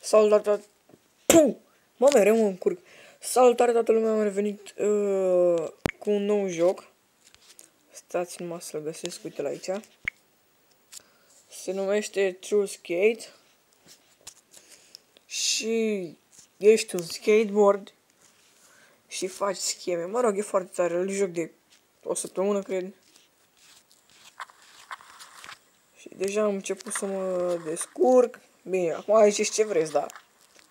Salutare, mă, mereu mă încurc. Salutare toată lumea, am revenit cu un nou joc. Stați numai să-l găsesc, uite-l aici. Se numește True Skate. Și ești un skateboard și faci scheme. Mă rog, e foarte tare, îl joc de o săptămână, cred. Și deja am început să mă descurc. Bine, acum ai zis ce vreți, da.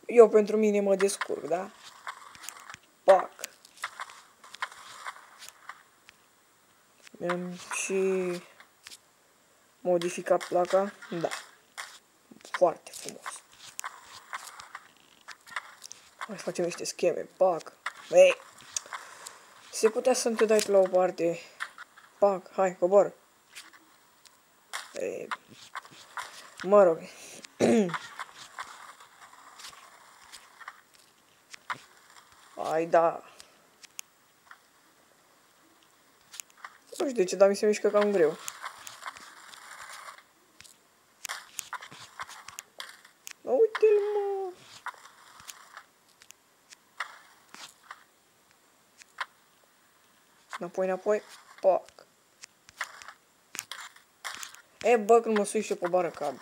Eu pentru mine mă descurc, da? Pac. Mi-am și modificat placa. Da. Foarte frumos. Hai să facem niște scheme. Pac. Ei. Se putea să te dai la o parte. Pac. Hai, coboară. Ei. Mă rog. Hai, da. Nu știu de ce, dar mi se mișcă cam greu. Uite-l, mă. Înapoi, înapoi. Pac. E, bă, când mă sui și eu pe bară cad.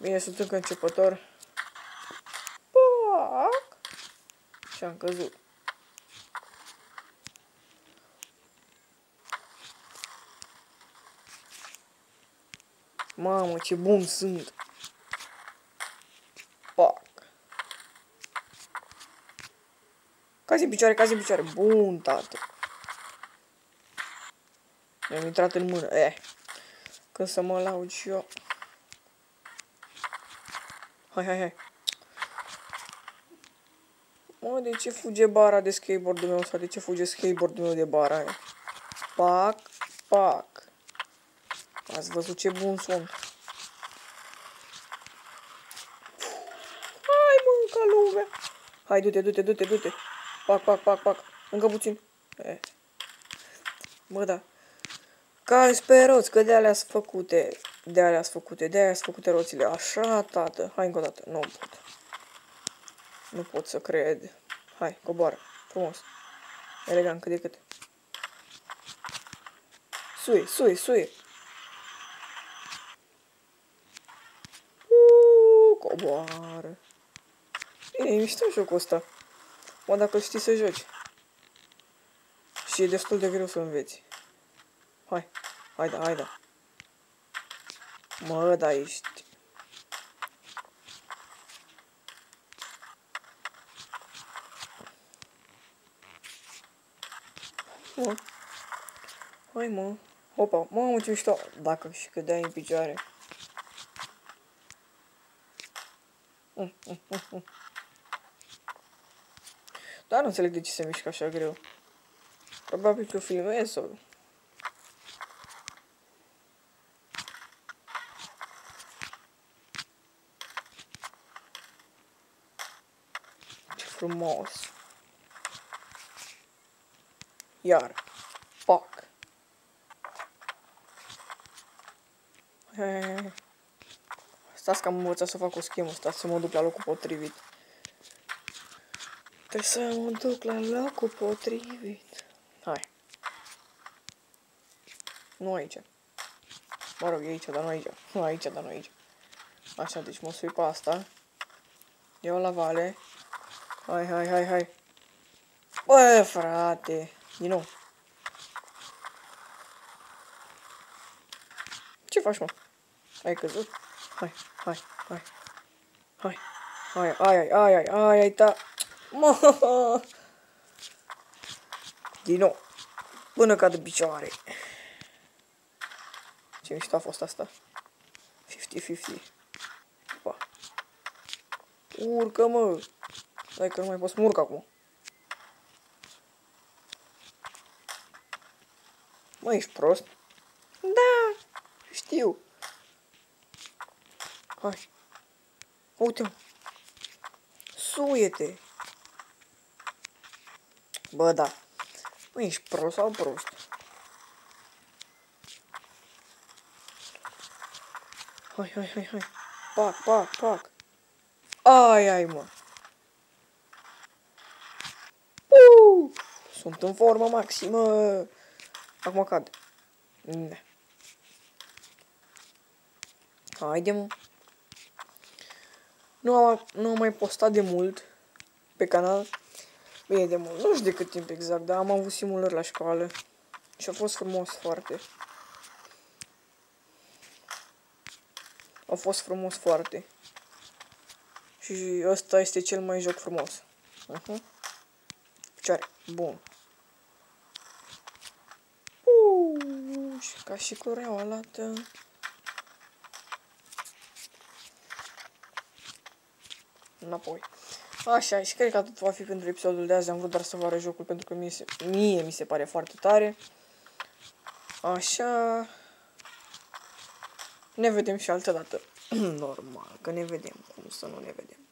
Bine, sunt încă începător. Pac. Și am căzut. Mamă, ce bun sunt. Pac. Cazi în picioare, cazi în picioare. Bun, tată. Mi-am intrat în mână. Când să mă laud și eu. Hai, hai, hai. Mă, de ce fuge bara de skateboard-ul meu? Sau de ce fuge skateboard-ul meu de bara aia? Pac, pac. Ați văzut ce bun sunt? Hai, mă, ca lumea. Hai, du-te, du-te, du-te, du-te. Pac, pac, pac, pac. Încă puțin. Mă, da. Cazi pe roți, că de-alea sunt făcute. De-alea sunt făcute, de-aia sunt făcute roțile. Așa, tată. Hai încă o dată. Nu pot. Nu pot să cred. Hai, coboară. Frumos. Elegant, cât de cât. Suie, suie, suie. Coboară. Bine, e mișto jocul ăsta. Mă, dacă știi să joci. Și e destul de greu să înveți. Hai. Hai da, hai da. Mă, da, ești. Mă. Hai, mă. Opa, mamă, ce mișto. Dacă și cădeai în picioare. Dar nu înțeleg de ce se mișcă așa greu. Probabil că filmez sau... Ce frumos. Iar. Pac. Stați că am învățat să fac o schemă. Stați să mă duc la locul potrivit. Trebuie să mă duc la locul potrivit. Hai. Nu aici. Mă rog, e aici, dar nu aici. Nu aici, dar nu aici. Așa, deci mă sui pe asta. Iau la vale. Hai, hai, hai, hai. Bă, frate. Din nou. Ce faci, mă? Ai căzut? Hai, hai, hai. Hai. Hai, ai, ai, ai, ai, ai, ta. Mă. Din nou. Până cad în picioare. Ce mișto a fost asta. 50-50. Opa. Urcă, mă. Hai că nu mai pot să mă urc acum. Mă, ești prost? Da, știu. Hai. Uite-mă. Suie-te. Bă, da. Mă, ești prost sau prost? Hai, hai, hai, hai. Pac, pac, pac. Ai, mă. Sunt în formă maximă. Acum cad. Ne. Haide, mă. Nu am mai postat de mult pe canal. Bine, de mult. Nu știu de cât timp exact, dar am avut simulări la școală. Și a fost frumos foarte. A fost frumos foarte. Și ăsta este cel mai joc frumos. Picioare. Bun. Și ca și cureaua lată. Înapoi. Așa, și cred că atât va fi pentru episodul de azi. Am vrut doar să vă arăt jocul pentru că mie mi se pare foarte tare. Așa. Ne vedem și altă dată. Normal, că ne vedem. Cum să nu ne vedem?